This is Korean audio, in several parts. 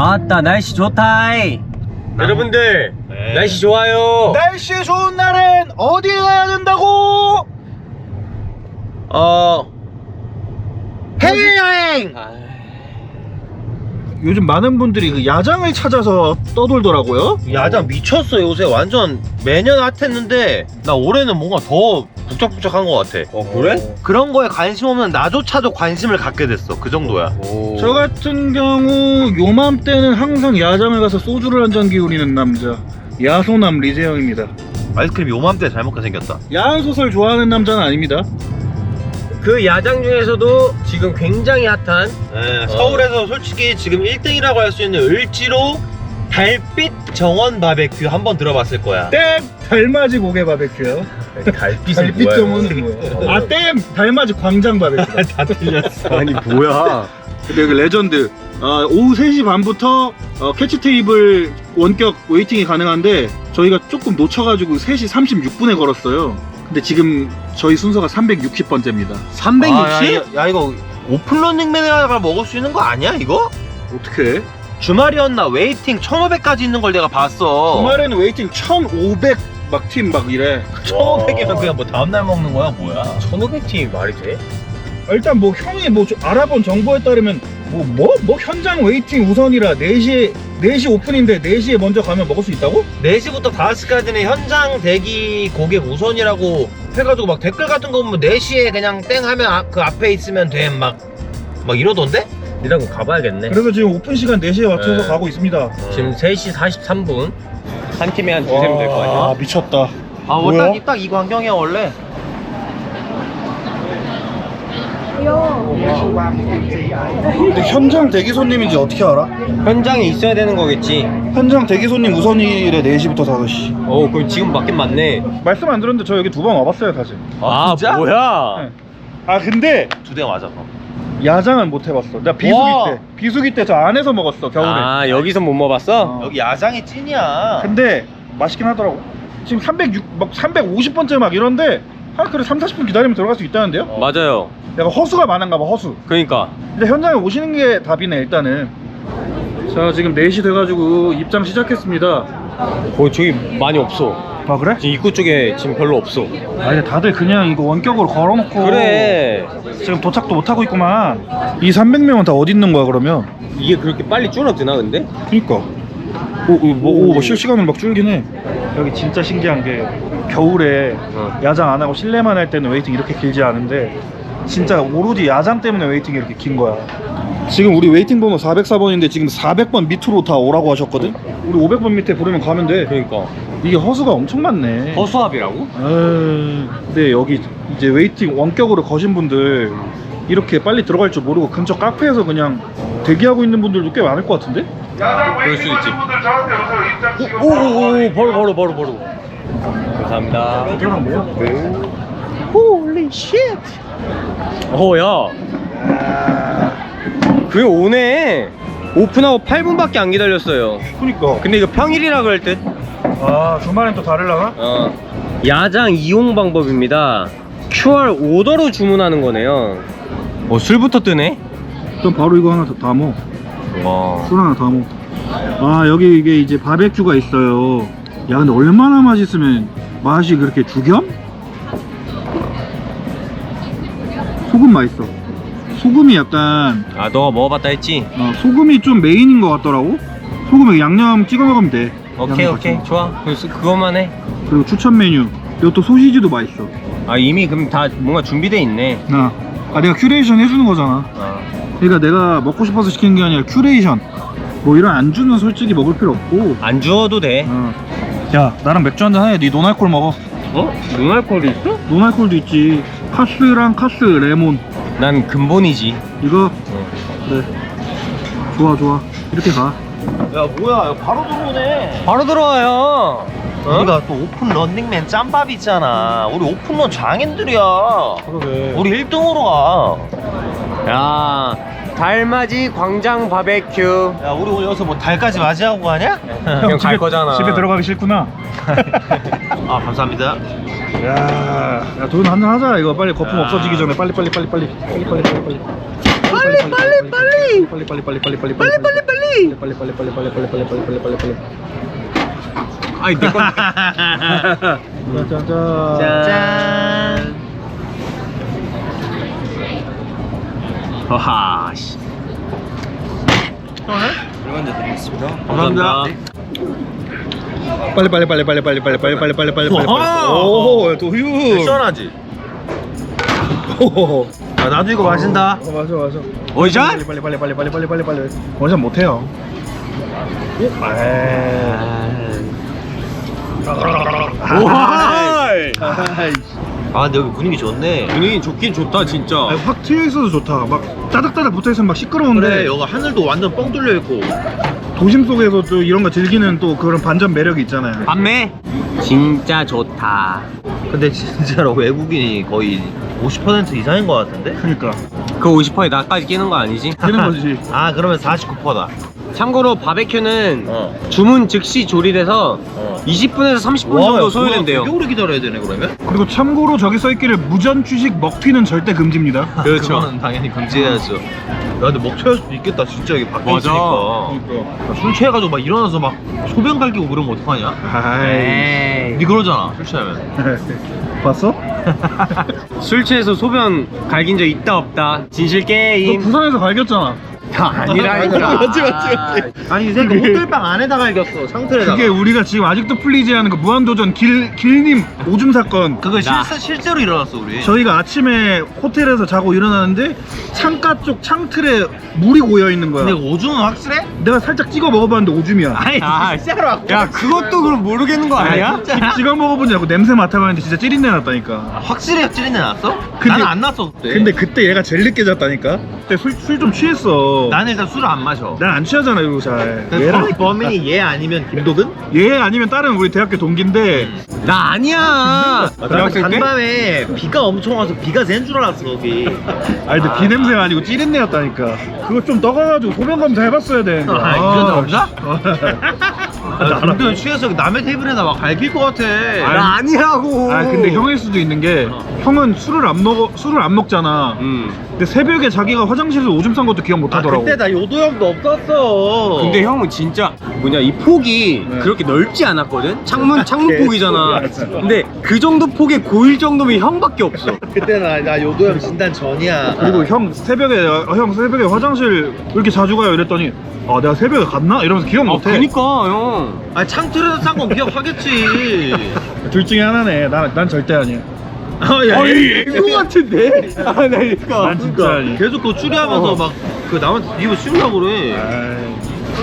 아따 날씨 좋다이. 여러분들 네. 날씨 좋아요. 날씨 좋은 날엔 어디에 가야 된다고? 해외여행! 요즘 많은 분들이 그 야장을 찾아서 떠돌더라고요. 야장 미쳤어. 요새 완전 매년 핫했는데 나 올해는 뭔가 더 북적북적한 것 같아. 그래? 그런 거에 관심 없는 나조차도 관심을 갖게 됐어. 그 정도야. 저 같은 경우 요맘때는 항상 야장을 가서 소주를 한 잔 기울이는 남자, 야소남 리재영입니다. 아이스크림 요맘때 잘 먹게 생겼다. 야한 소설 좋아하는 남자는 아닙니다. 그 야장 중에서도 지금 굉장히 핫한 서울에서 솔직히 지금 1등이라고 할 수 있는 을지로 달빛 정원 바베큐 한번 들어봤을 거야. 땡! 달맞이 고개 바베큐요. 달빛은 달빛 정원은 뭐야? 아 땡! 달맞이 광장 바베큐. 다 틀렸어. 아니 뭐야? 근데 그 레전드. 오후 3시 반부터 캐치 테이블 원격 웨이팅이 가능한데 저희가 조금 놓쳐가지고 3시 36분에 걸었어요. 근데 지금 저희 순서가 360번째입니다. 360? 야 이거 오픈 런닝맨에다가 먹을 수 있는 거 아니야 이거? 어떻게? 주말이었나 웨이팅 1500까지 있는 걸 내가 봤어. 주말에는 웨이팅 1500 막 팀 막 이래. 1500이면 그냥 뭐 다음날 먹는 거야 뭐야? 1500팀이 말이 돼? 일단 뭐 형이 뭐 좀 알아본 정보에 따르면 뭐 현장 웨이팅 우선이라 4시 오픈인데 4시에 먼저 가면 먹을 수 있다고? 4시부터 5시까지는 현장 대기 고객 우선이라고 해가지고 막 댓글 같은 거 보면 4시에 그냥 땡 하면 그 앞에 있으면 돼 막 이러던데? 일단 그럼 가봐야겠네. 그래서 지금 오픈 시간 4시에 맞춰서 네. 가고 있습니다. 지금 3시 43분. 한 팀에 한 두세 명 될 거 아니야? 미쳤다. 아 딱 이 광경이야 원래. 근데 현장 대기 손님인지 어떻게 알아? 현장에 있어야 되는 거겠지. 현장 대기 손님 우선이래 4시부터 5시. 그럼 지금 맞긴 맞네. 말씀 안 들었는데 저 여기 2번 와봤어요 사실. 아 진짜? 뭐야? 네. 아 근데 2대 맞아서. 야장은 못 해봤어. 나 비수기 때 저 안에서 먹었어 겨울에. 아 여기서 못 먹어봤어? 여기 야장이 찐이야. 근데 맛있긴 하더라고. 지금 350번째 막 이런데 그래 30-40분 기다리면 들어갈 수 있다는데요? 맞아요. 약간 허수가 많은가 봐 허수. 그러니까 근데 현장에 오시는 게 답이네 일단은. 자 지금 4시 돼가지고 입장 시작했습니다. 저기 많이 없어. 아 그래? 지금 입구 쪽에 지금 별로 없어. 아니 다들 그냥 이거 원격으로 걸어놓고 그래. 지금 도착도 못하고 있구만. 이 300명은 다 어디 있는 거야 그러면? 이게 그렇게 빨리 줄어드나 근데? 그니까 뭐 실시간으로 막 줄긴 해. 여기 진짜 신기한 게 겨울에 야장 안 하고 실내만 할 때는 웨이팅 이렇게 길지 않은데 진짜 오로지 야장 때문에 웨이팅이 이렇게 긴 거야. 지금 우리 웨이팅 번호 404번인데 지금 400번 밑으로 다 오라고 하셨거든? 우리 500번 밑에 부르면 가면 돼. 그러니까 이게 허수가 엄청 많네. 허수아비라고? 근데 여기 이제 웨이팅 원격으로 거신 분들 이렇게 빨리 들어갈 줄 모르고 근처 카페에서 그냥 대기하고 있는 분들도 꽤 많을 것 같은데? 그럴 수 있지. 바로. 감사합니다. 이거랑 뭐야? Holy shit. 야. 그게 오네. 오픈하고 8분밖에 안 기다렸어요. 그니까. 근데 이거 평일이라 그럴 듯. 주말엔 또 다르려나? 야장 이용 방법입니다. QR 오더로 주문하는 거네요. 술부터 뜨네. 그럼 바로 이거 하나 더 담어. 와. 술 하나 담어. 여기 이게 이제 바베큐가 있어요. 야 근데 얼마나 맛있으면 맛이 그렇게 죽여? 소금 맛있어. 소금이 약간 너가 먹어봤다 했지? 소금이 좀 메인인 것 같더라고. 소금에 양념 찍어 먹으면 돼. 오케이 좋아. 그것만 해. 그리고 추천 메뉴 이것도 소시지도 맛있어. 이미 그럼 다 뭔가 준비돼 있네. 내가 큐레이션 해주는 거잖아. 그러니까 내가 먹고 싶어서 시키는 게 아니라 큐레이션. 뭐 이런 안주는 솔직히 먹을 필요 없고 안 주워도 돼. 야 나랑 맥주 한잔 해. 네 노날콜 먹어. 노날콜도 있어? 노날콜도 있지. 카스랑 카스 레몬. 난 근본이지. 이거? 그래. 좋아 이렇게 가. 야 뭐야 바로 들어오네. 바로 들어와요. 우리가 또 오픈 런닝맨 짬밥 있잖아. 우리 오픈런 장인들이야. 그러게. 우리 1등으로 가. 야, 달맞이 광장 바베큐. 야 우리 오늘 여기서 뭐 달까지 맞이하고 가냐? 형 갈 거잖아. 집에 들어가기 싫구나. 감사합니다. 야 돈 한잔 하자. 이거 빨리 거품 없어지기 전에 빨리. 아이 내 건. 짠. 하하 씨. 감사합니다. 빨리. 와. 오, 도유. 시원하지? 오. 아, 나도 이거 마신다. 맞아. 원샷? 빨리. 원샷 못해요. 아, 근데 여기 분위기 좋네. 분위기 좋긴 좋다 진짜. 확 트여 있어도 좋다. 막 따닥따닥 붙어 있으면 막 시끄러운데 그래, 여기 하늘도 완전 뻥 뚫려 있고. 도심 속에서 또 이런 거 즐기는 또 그런 반전 매력이 있잖아요. 밤매 진짜 좋다. 근데 진짜로 외국인이 거의 50% 이상인 것 같은데? 그러니까 그 50%에 나까지 끼는 거 아니지? 되는 거지. 아, 그러면 49%다. 참고로 바베큐는 어. 주문 즉시 조리돼서 20분에서 30분 정도 소요된대요. 되게 오래 기다려야 되네, 그러면? 그리고 참고로 저기 써있기를 무전 취식 먹튀는 절대 금지입니다. 그렇죠. 그거는 당연히 금지해야죠. 야, 근데 먹튀할 수도 있겠다, 진짜 여기 밖에 맞아. 있으니까. 술 취해가지고 막 일어나서 막 소변 갈기고 그러면 어떡하냐? 아이. 니 그러잖아, 술 취하면. 봤어? 술 취해서 소변 갈긴 적 있다 없다. 진실 너 게임. 부산에서 갈겼잖아. 아니라니까. 맞지. 아니, 이 새끼 호텔방 안에다가 이겼어, 상틀에다가. 그게 우리가 지금 아직도 풀리지 않은 그 무한도전 길님 오줌 사건. 그거 나. 실제로 일어났어, 우리. 저희가 아침에 호텔에서 자고 일어나는데 창가 쪽 창틀에 물이 고여 있는 거야. 근데 오줌은 확실해? 내가 살짝 찍어 먹어봤는데 오줌이야. 아, 야 그것도 그럼 모르겠는 거 아니야? 찍어 먹어보냐고 냄새 맡아봤는데 진짜 찌린내 났다니까. 확실히 찌린내 났어? 근데- 나는 안 났어, 그때. 근데 그때 얘가 제일 늦게 잤다니까. 그때 술 좀 취했어. 나는 일단 술을 안 마셔. 난 안 취하잖아 이거 잘. 얘랑 범인이 얘 아니면 김도근? 얘 아니면 다른 우리 대학교 동기인데 나 아니야. 대학생 때? 간밤에 비가 엄청 와서 비가 샌 줄 알았어, 거기. 아니 근데 비 냄새가 아니고 찌린내였다니까. 그거 좀 떠가지고 소변 검사 해봤어야 되는데. 아, 이런 적 없나? 나 김도현 취해서 남의 테이블에다 막 갈길 것 같아. 나 아니라고. 아 근데 형일 수도 있는 게 형은 술을 안 먹잖아. 근데 새벽에 자기가 화장실에서 오줌 싼 것도 기억 못 하더라고. 그때 나 요도형도 없었어. 근데 형은 진짜 이 폭이 네. 그렇게 넓지 않았거든? 창문 개소리야, 폭이잖아. 진짜. 근데 그 정도 폭의 고일 정도면 형밖에 없어. 그때 나 요도형 진단 전이야. 그리고 형 새벽에 화장실 왜 이렇게 자주 가요? 이랬더니 아 내가 새벽에 갔나? 이러면서 기억 못해. 그니까 형. 아니, 창틀에서 싼 건 기억하겠지. 둘 중에 하나네. 난 절대 아니야. 이거 같은데? 아, 나 이거. 난 진짜 아니야. 계속 그거 추리하면서 막 그 남한테 입을 씌우려고 그래.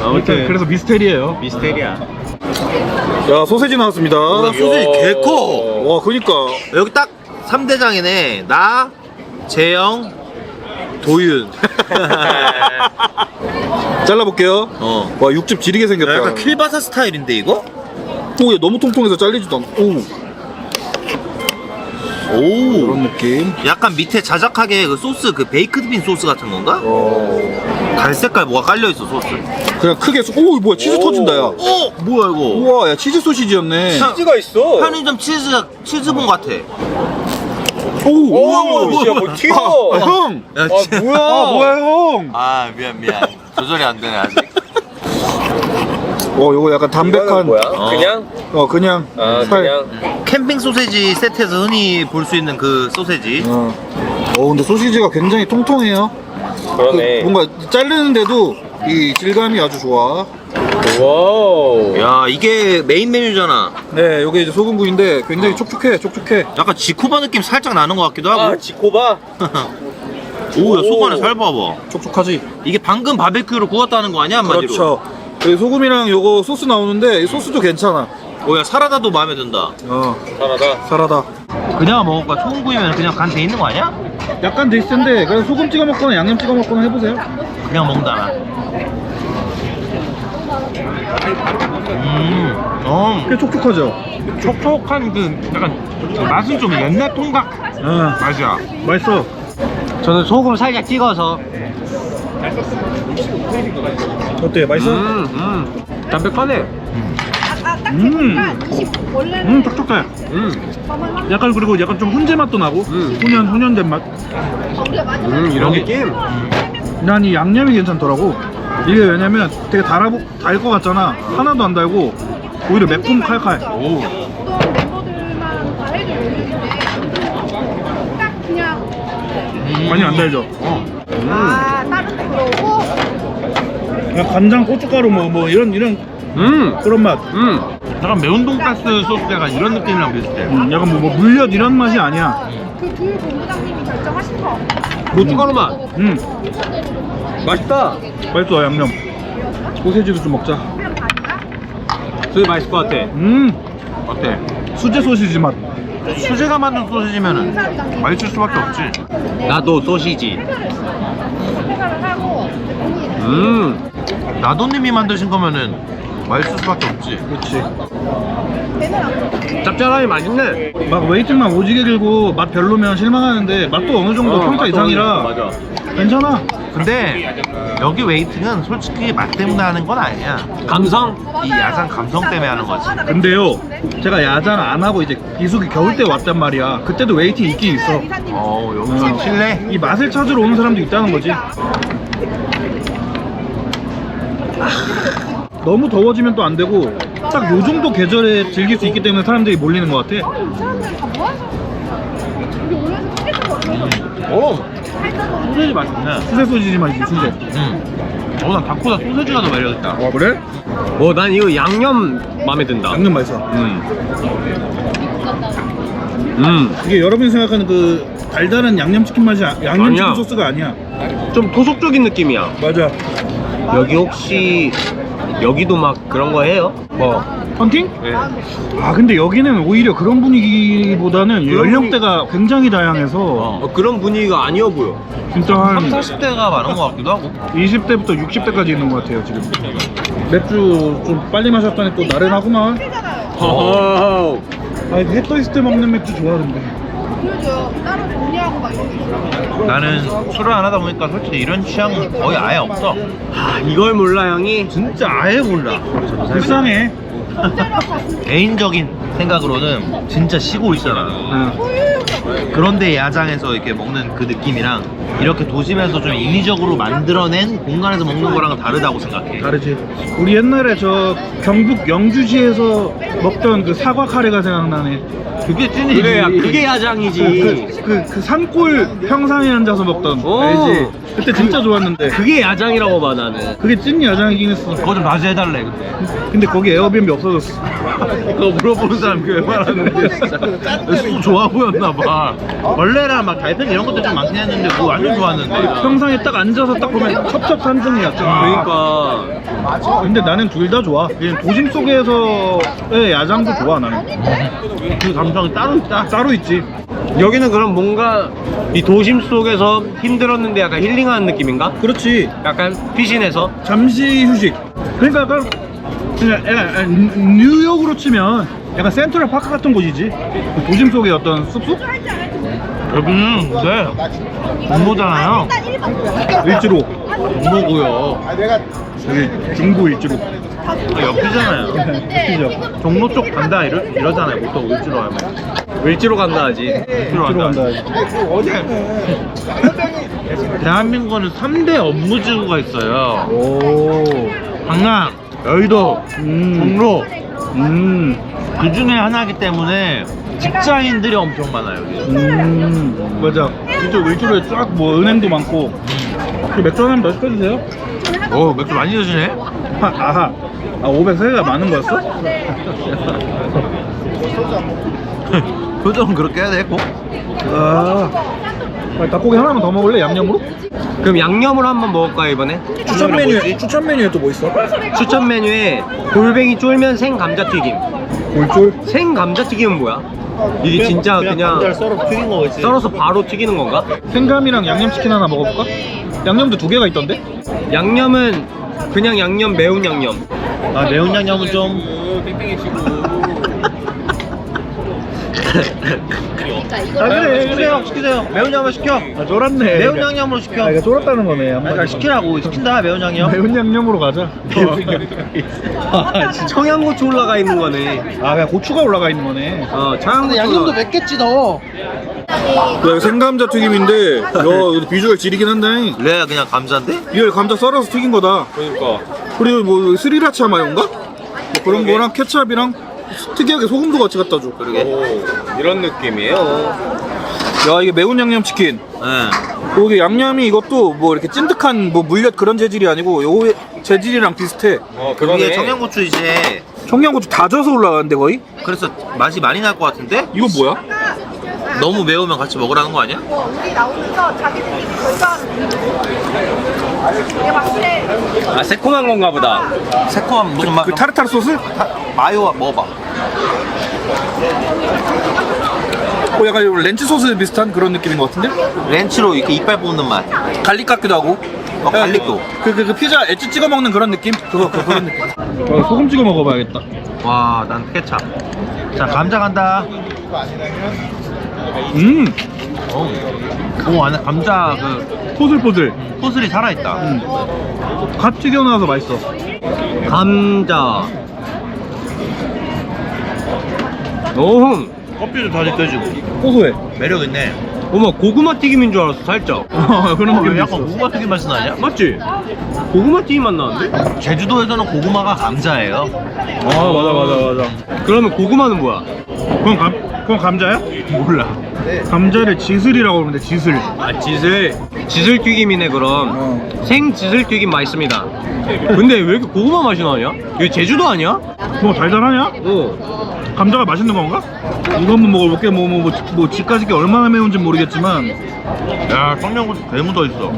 아무튼 그래서 미스테리예요. 미스테리야. 야 소세지 나왔습니다. 소세지 개 커. 와 그니까 여기 딱 3대장이네. 나, 재영, 도윤. 잘라볼게요. 와 육즙 지리게 생겼다. 약간 킬바사 스타일인데 이거? 오, 야, 너무 통통해서 잘리지도 않고. 오, 이런 느낌. 약간 밑에 자작하게 그 소스, 그 베이크드빈 소스 같은 건가? 갈색깔 뭐가 깔려 있어, 소스. 그냥 크게 오, 뭐야 치즈 터진다 야. 오, 뭐야 이거? 우와, 야 치즈 소시지였네. 치즈가 있어. 편의점 치즈본 같아. 오, 뭐야, 뭐 튀어. 아, 형. 야, 뭐야? 뭐야 형? 아, 미안. 조절이 안 되네 아직. 요거 약간 담백한. 그냥? 그냥. 살. 캠핑 소세지 세트에서 흔히 볼 수 있는 그 소세지. 근데 소시지가 굉장히 통통해요. 그러네. 뭔가 자르는데도 이 질감이 아주 좋아. 와우. 야, 이게 메인 메뉴잖아. 네, 요게 이제 소금구이인데 굉장히 촉촉해. 약간 지코바 느낌 살짝 나는 것 같기도 하고. 지코바. 오, 야, 속 안에 살 봐봐. 촉촉하지. 이게 방금 바베큐로 구웠다는 거 아니야, 한마디로? 그렇죠. 그 소금이랑 요거 소스 나오는데 이 소스도 괜찮아. 오, 야, 사라다도 마음에 든다. 사라다. 그냥 먹을까? 소금구이면 그냥 간 돼 있는 거 아니야? 약간 돼 있을 텐데 그냥 소금 찍어 먹거나 양념 찍어 먹거나 해보세요. 그냥 먹는다, 나. 꽤 촉촉하죠. 촉촉한 그 약간 맛은 좀 옛날 통각 맛이야. 맛있어. 저는 소금 살짝 찍어서. 어때? 맛있어? 담백하네. 촉촉해. 약간 그리고 약간 좀 훈제 맛도 나고 훈연된 맛. 이런 느낌. 난 이 양념이 괜찮더라고. 이게 왜냐면 되게 달 것 같잖아. 하나도 안 달고 오히려 매콤 칼칼. 오. 어떤 멤버들만 다 해줄 요리인데 딱 그냥 많이 안 달죠? 아 다른 쪽으로 그냥 간장, 고춧가루 뭐 이런 그런 맛. 약간 매운 돈가스 소스 약간 이런 느낌이랑 비슷해. 약간 뭐 물엿 이런 맛이 아니야. 그둘 본부장님이 결정하신 거. 고춧가루 맛. 맛있다. 맛있어 양념. 소세지도 좀 먹자. 그냥 반인가? 되게 맛있을 것 같아. 어때? 수제 소시지 맛. 수제가 만든 소시지면은 맛있을 수밖에 없지. 나도 소시지. 회사를 하고 나도님이 만드신 거면은 맛있을 수밖에 없지. 그렇지. 배는 안 먹어. 짭짤하니 맛있네. 막 웨이팅만 오지게 길고 맛 별로면 실망하는데 맛도 어느 정도 평타 이상이라 맞아. 괜찮아. 근데 여기 웨이팅은 솔직히 맛 때문에 하는 건 아니야. 감성? 이 야장 감성 때문에 하는 거지. 근데요, 제가 야장 안 하고 이제 비수기 겨울 때 왔단 말이야. 그때도 웨이팅 있긴 있어. 여기 실내? 이 맛을 찾으러 오는 사람도 있다는 거지. 너무 더워지면 또 안 되고 딱 요 정도 계절에 즐길 수 있기 때문에 사람들이 몰리는 것 같아. 이 사람들은 다 뭐 하셔? 여기 오면서 티켓을 오! 소세지 맛있네. 수제 소시지 맛이지 수제. 난 닭보다 소세지가 더 매력있다. 아 그래? 난 이거 양념 마음에 든다. 양념 맛있어. 이게 여러분이 생각하는 그 달달한 양념치킨 맛이 양념치킨 아니야. 소스가 아니야. 좀 토속적인 느낌이야. 맞아. 여기 혹시 여기도 막 그런 거 해요? 뭐 헌팅? 네. 아 근데 여기는 오히려 그런 분위기보다는 연령대가 굉장히 다양해서 그런 분위기가 아니어 보여. 진짜 한 40대가 많은 것 같기도 하고. 20대부터 60대까지 있는 것 같아요 지금. 맥주 좀 빨리 마셨더니 또 나른하구만. 허허. 아 해 떠 있을 때 먹는 맥주 좋아하는데. 그러죠. 따로 정리하고 막 이런 게 있어. 나는 술을 안 하다 보니까 솔직히 이런 취향은 거의 아예 없어. 이걸 몰라 형이? 진짜 아예 몰라. 불쌍해. 개인적인 생각으로는 진짜 시골 있잖아. 그런데 야장에서 이렇게 먹는 그 느낌이랑 이렇게 도심에서 좀 인위적으로 만들어낸 공간에서 먹는 거랑은 다르다고 생각해. 다르지. 우리 옛날에 저 경북 영주시에서 먹던 그 사과 카레가 생각나네. 그게 찐이지. 그래, 그게 야장이지. 그 산골 평상에 앉아서 먹던 오. 알지? 그때 진짜 좋았는데 그게 야장이라고 봐 나는. 그게 찐 야장이긴 했어. 그거 좀 다시 해달래. 근데 거기 에어비앤비 없어졌어. 그거 물어보는 사람 꽤 많았는데 진짜 술 좋아 보였나 봐. 원래랑 막 달팽이 이런 것도 좀 많긴 했는데 그거 완전 좋았는데. 평상에 딱 앉아서 딱 보면 첩첩산중이야. 그러니까 근데 나는 둘 다 좋아. 그냥 도심 속에서의 야장도 좋아 나는. 그 감성이 따로 있다. 따로 있지. 여기는 그럼 뭔가 이 도심 속에서 힘들었는데 약간 힐링하는 느낌인가? 그렇지. 약간 피신해서? 잠시 휴식. 그러니까 약간 뉴욕으로 치면 약간 센트럴 파크 같은 곳이지. 그 도심 속의 어떤 숲속? 여기는 근데 종로잖아요. 일지로. 종로고요. 여기 중구 일지로. 옆이잖아요. 그죠? 종로 쪽 간다 이러잖아요. 보통 을지로 하면. 일지로 간다 하지. 을지로 일지로 간다. 대한민국은 3대 업무지구가 있어요. 오. 강남, 여의도, 종로. 그 중에 하나이기 때문에 직장인들이 엄청 많아요. 여기. 맞아. 이쪽 일지로에 쫙 뭐 은행도 많고. 그 맥주 하나만 더 시켜주세요. 오, 맥주 많이 드시네. 아하. 아 500세가 많은 거였어? 표정은 그렇게 해야 돼, 꼭? 아. 닭고기 하나만 더 먹을래? 양념으로? 그럼 양념으로 한번 먹을까요 이번에? 추천 메뉴에 또 뭐 있어? 추천 메뉴에 골뱅이 쫄면 생 감자튀김. 골쫄? 생 감자튀김은 뭐야? 이게 진짜 그냥 썰어 튀긴 거겠지. 썰어서 바로 튀기는 건가? 생감이랑 양념치킨 하나 먹어볼까? 양념도 2개가 있던데? 양념은 그냥 양념 매운 양념. 아, 매운 양념은 좀. 아, 그래, 시키세요. 매운 양념 시켜. 아 쫄았네. 매운 양념으로 시켜. 아 이거 쫄았다는 거네. 그러니까 시키라고. 시킨다, 매운 양념. 매운 양념으로 가자. 아, 진짜 청양고추 올라가 있는 거네. 아 그냥 고추가 올라가 있는 거네. 청양고추. 맵겠지 너. 이거 생감자 튀김인데 야 이거 비주얼 지리긴 한데 레아 그냥 감자인데? 이걸 감자 썰어서 튀긴 거다. 그러니까. 그리고 뭐 스리라차 마요인가? 뭐 그런 거랑 케찹이랑 특이하게 소금도 같이 갖다 줘. 그러게. 이런 느낌이에요. 야 이게 매운 양념치킨. 응. 여기 양념이 이것도 뭐 이렇게 찐득한 뭐 물엿 그런 재질이 아니고 요 재질이랑 비슷해. 그게 청양고추 이제 청양고추 다져서 올라가는데 거의? 그래서 맛이 많이 날 것 같은데? 이건 뭐야? 너무 매우면 같이 먹으라는 거 아니야? 우리 나오면서 자기들이 결정하는 이게 확실해. 아, 새콤한 건가 보다. 새콤한 무슨 맛? 그 타르타르 소스? 마요 먹어봐. 약간 렌치 소스 비슷한 그런 느낌인 것 같은데? 렌치로 이렇게 이빨 뽑는 맛. 갈릭 같기도 하고. 갈릭도. 그 피자 엣지 찍어 먹는 그런 느낌? 그런 느낌. 소금 찍어 먹어봐야겠다. 와, 난 케찹. 자, 감자 간다. 오, 안에 감자 그 포슬포슬. 포슬이 살아있다. 갓 튀겨나와서 맛있어. 감자. 오, 껍질도 더 느껴지고. 고소해. 매력 있네. 어머, 고구마 튀김인 줄 알았어, 살짝. 그런 느낌 약간 고구마 튀김 맛이 나냐? 맞지? 고구마 튀김 맛 나는데? 제주도에서는 고구마가 감자예요. 맞아. 그러면 고구마는 뭐야? 그건 감자야? 몰라. 감자를 지슬이라고 그러는데 지슬. 아, 지슬 튀김이네, 그럼. 생 지슬 튀김 맛있습니다. 근데 왜 이렇게 고구마 맛이 나냐? 이거 제주도 아니야? 뭐 달달하냐? 감자가 맛있는 건가? 이거 한번 먹어볼게. 뭐 집까지 게 얼마나 매운지 모르겠지만. 야, 청양고추 배 묻어 있어.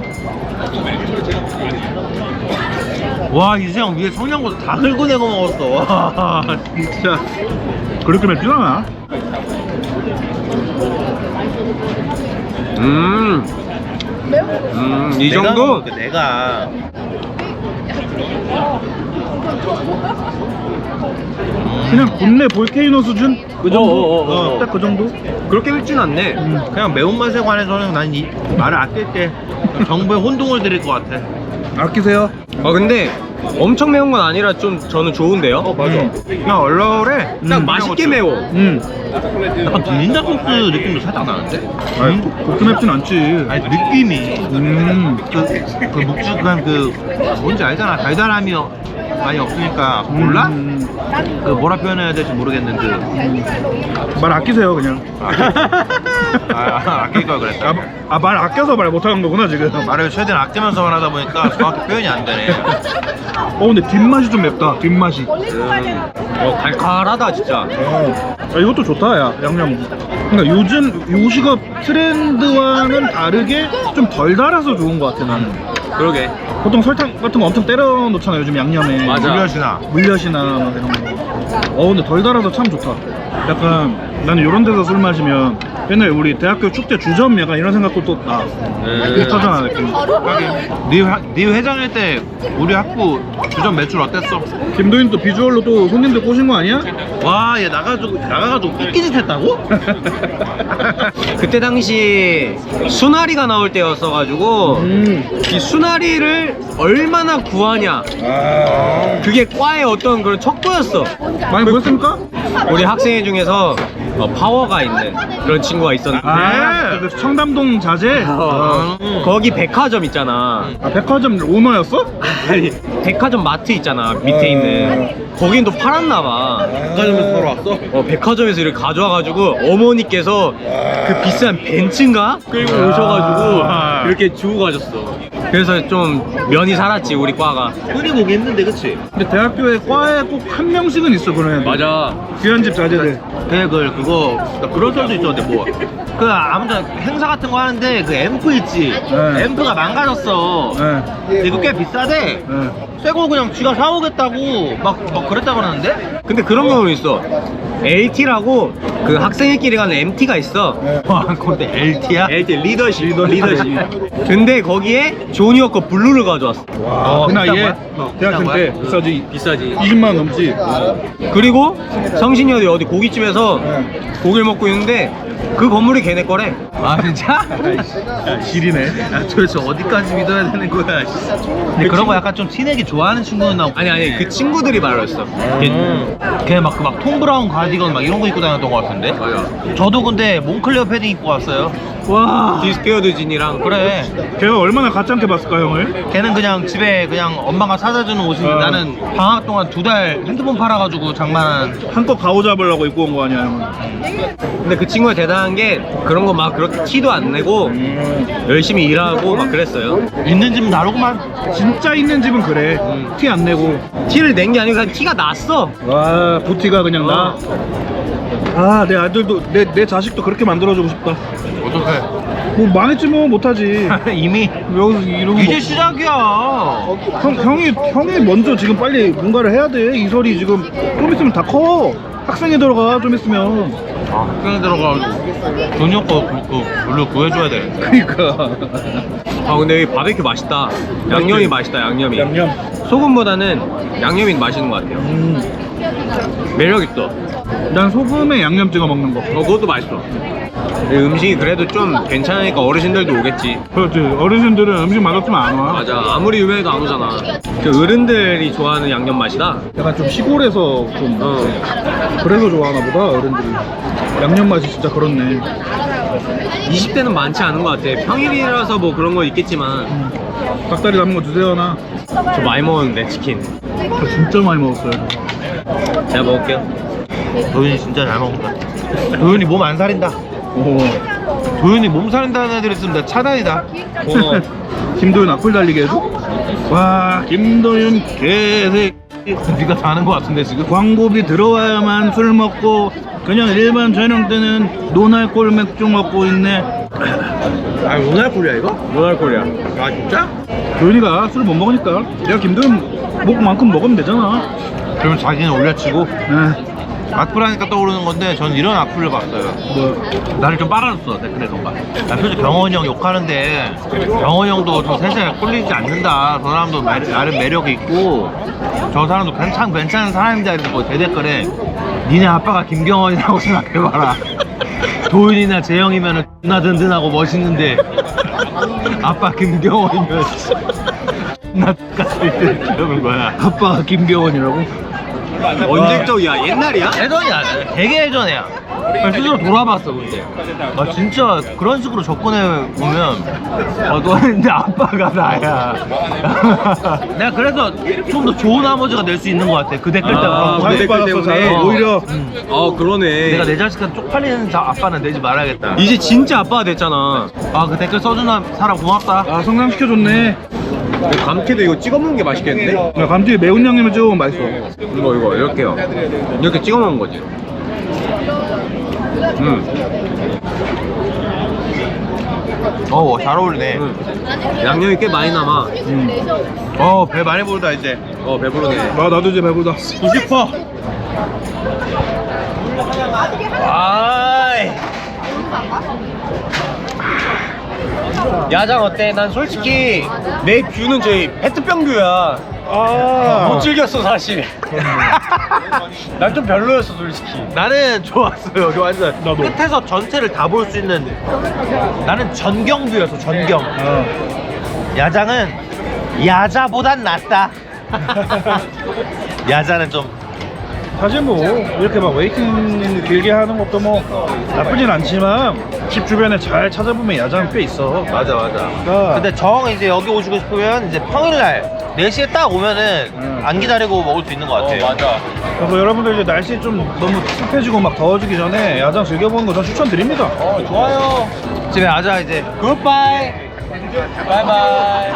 와, 이수영 위에 청양고추 다 긁어내고 먹었어. 와, 진짜. 그렇게 맵진 않아. 이 정도? 먹을게, 내가. 그냥 국내 볼케이노 수준? 그 정도? 딱 그 정도? 그렇게 맵진 않네. 그냥 매운맛에 관해서는 난 이 말을 아낄게. 정부에 혼동을 드릴 것 같아. 아끼세요. 근데 엄청 매운 건 아니라 좀 저는 좋은데요? 맞아. 그냥 얼얼해. 딱 맛있게 매워. 약간 비린자 소스 느낌도 살짝 나는데? 아니, 그렇게 맵진 않지. 아니, 느낌이. 그 묵직한 그, 뭔지 알잖아. 달달함이 많이 없으니까. 몰라? 그 뭐라 표현해야 될지 모르겠는데. 말 아끼세요, 그냥. 아낄 걸 그랬다. 말 아껴서 말 못하는 거구나, 지금. 말을 최대한 아끼면서 말하다 보니까 정확히 표현이 안 되네. 근데 뒷맛이 좀 맵다, 뒷맛이. 칼칼하다, 진짜. 이것도 좋다, 야, 양념. 그러니까 요즘 요식업 트렌드와는 다르게 좀 덜 달아서 좋은 것 같아, 나는. 그러게. 보통 설탕 같은 거 엄청 때려 놓잖아, 요즘 양념에. 맞아. 물엿이나. 막 이런 거. 근데 덜 달아서 참 좋다. 약간 나는 이런 데서 술 마시면 옛날 우리 대학교 축제 주점 약간 이런 생각도 또 나. 비슷하잖아, 느낌. 네 회장일 때 우리 학부 주점 매출 어땠어? 김도인 또 비주얼로 또 손님들 꼬신 거 아니야? 와, 얘 나가가지고 삐끼짓 했다고? 그때 당시 수나리가 나올 때였어가지고 이 수나리를 얼마나 구하냐, 그게 과의 어떤 그런 척도였어. 많이 보였습니까? 우리 학생 중에서 파워가 있는 그런 친구가 있었는데 그 청담동 자재? 거기 백화점 있잖아. 백화점 오너였어? 아니, 백화점 마트 있잖아, 밑에 있는. 거긴 또 팔았나봐. 백화점에서 바로 왔어? 백화점에서 이렇게 가져와가지고 어머니께서 그 비싼 벤츠인가? 끌고 오셔가지고 이렇게 주고 가셨어. 그래서 좀 면이 살았지, 우리 과가. 흔히 보기 힘든데, 그치? 근데 대학교에 과에 꼭 한 명씩은 있어, 그런 애들. 맞아. 귀한집 자재들. 그거 그런 썰도 있었는데 뭐 아무튼 행사 같은 거 하는데 그 앰프 있지? 네. 앰프가 망가졌어. 근데 이거 꽤 비싸대. 새거 그냥 지가 사오겠다고 막 그랬다 그러는데? 근데 그런 경우는 있어. LT라고 그 학생회끼리 가는 MT가 있어. 와, 근데 LT야? LT 리더십. 근데 거기에 조니워커 블루를 가져왔어. 그 나이에 비싼 대학생 거야? 때 비싸지. 비싸지. 20만 원 넘지. 그리고 성신이 어디 고깃집에서 고기를 먹고 있는데 그 건물이 걔네 거래. 아 진짜? 야, 지리네. 야 도대체 어디까지 믿어야 되는 거야? 근데 그런 거 약간 좀 티내기 좋아하는 친구는 나. 아니 그 친구들이 말했어. 걔막 톰 브라운 가디건 막 이런 거 입고 다녔던 거 같은데. 맞아. 저도 근데 몽클레어 패딩 입고 왔어요. 와. 디스케어드 진이랑 그래. 걔가 얼마나 가짜한테 봤을까 형을? 걔는 그냥 집에 그냥 엄마가 사다 주는 옷인데 나는 방학 동안 2달 핸드폰 팔아가지고 장만한. 한껏 가오 잡으려고 입고 온 거 아니야 형은? 근데 그 친구가 대단한 게 그런 거 막 그렇게 티도 안 내고 열심히 일하고 막 그랬어요. 있는 집 나르구만. 진짜 있는 집은 그래. 티 안 내고. 티를 낸 게 아니고 그냥 티가 났어. 와 부티가 그냥 나. 아 내 아들도 내 자식도 그렇게 만들어주고 싶다. 어떡해. 뭐 망했지 뭐 못하지. 이미 여기서 이런 거. 이제 시작이야. 형이 먼저 지금 빨리 뭔가를 해야 돼. 이설이 지금 좀 있으면 다 커. 학생에 들어가 좀 있으면. 아, 학교에 들어가가지고 돈이 없고 물로 구해줘야 돼. 그러니까. 아 근데 여기 바베큐 맛있다. 양념이 맛있다. 양념이. 양념. 소금보다는 양념이 맛있는 것 같아요. 매력 있어. 난 소금에 양념 찍어 먹는 거. 그것도 맛있어. 이 음식이 그래도 좀 괜찮으니까 어르신들도 오겠지. 그렇지. 어르신들은 음식 맛없으면 안 와. 맞아. 아무리 유명해도 안 오잖아. 그 어른들이 좋아하는 양념 맛이다. 약간 좀 시골에서 좀 그래서 좋아하나 보다 어른들이. 양념 맛이 진짜 그렇네. 20대는 많지 않은 것 같아. 평일이라서 뭐 그런 거 있겠지만 닭다리 남은 거 주세요 하나. 저 많이 먹었는데 치킨. 저 진짜 많이 먹었어요. 제가 먹을게요. 도윤이 진짜 잘 먹는다. 도윤이 몸 안 살린다. 오. 도윤이 몸 살린다는 애들 있으면 나 차단이다. 김도윤 악플 달리게 해줘? 와 김도윤 개새끼. 네가 다 아는 거 같은데 지금? 광고비 들어와야만 술 먹고 그냥 일반 저녁 때는 노날콜 맥주 먹고 있네. 아 오늘 꼴이야 이거? 노날콜이야. 아 진짜? 도윤이가 술 못 먹으니까 내가 김도윤 먹만큼 먹으면 되잖아. 그러면 자기는 올려치고 네. 악플 하니까 떠오르는 건데 전 이런 악플을 봤어요. 뭐 나를 좀 빨아줬어 댓글에선가. 야 솔직히 병원이 형 욕하는데 병원이 형도 저 세상에 꼴리지 않는다. 저 사람도 나름 매력이 있고 저 사람도 괜찮은 사람이다. 이러고 대댓글에 니네 아빠가 김경원이라고 생각해봐라. 도윤이나 재영이면은 존나 든든하고 멋있는데 아빠 김경원이면 존나 똑같을 때 이러는 거야. 아빠가 김경원이라고? 언제적이야? 옛날이야? 예전이야. 되게 예전이야. 스스로 돌아봤어 근데. 아 진짜 그런 식으로 접근해 보면 너는 내 아빠가 나야. 내가 그래서 좀 더 좋은 아버지가 될 수 있는 것 같아. 그 댓글 때문에. 그 댓글 때문에. 오히려 그러네. 내가 내 자식한테 쪽팔리는 아빠는 되지 말아야겠다. 이제 진짜 아빠가 됐잖아. 아 그 댓글 써주는 사람 고맙다. 아 성장시켜줬네. 감튀도 이거 찍어 먹는 게 맛있겠는데? 야, 감튀에 매운 양념을 찍으면 맛있어. 이거 이렇게요. 이렇게 찍어 먹는 거지. 잘 어울리네. 양념이 꽤 많이 남아. 배 많이 부르다 이제. 배부르네. 아 나도 이제 배부르다. 보고 싶어. 아이. 야장 어때? 난 솔직히 내 뷰는 저희 페트병 뷰야. 못 즐겼어 사실. 난 좀 별로였어 솔직히. 나는 좋았어요. 완전 나도. 끝에서 전체를 다 볼 수 있는. 나는 전경뷰였어. 전경. 야장은 야자보단 낫다. 야자는 좀 사실 뭐 이렇게 막 웨이팅 길게 하는 것도 뭐 나쁘진 않지만 집 주변에 잘 찾아보면 야장 꽤 있어. 맞아. 근데 정 이제 여기 오시고 싶으면 이제 평일날 4시에 딱 오면은 안 기다리고 먹을 수 있는 것 같아요. 맞아. 그래서 여러분들 이제 날씨 좀 너무 습해지고 막 더워지기 전에 야장 즐겨보는 거 전 추천드립니다. 좋아요. 집에 가자 이제. 굿바이. 바이바이.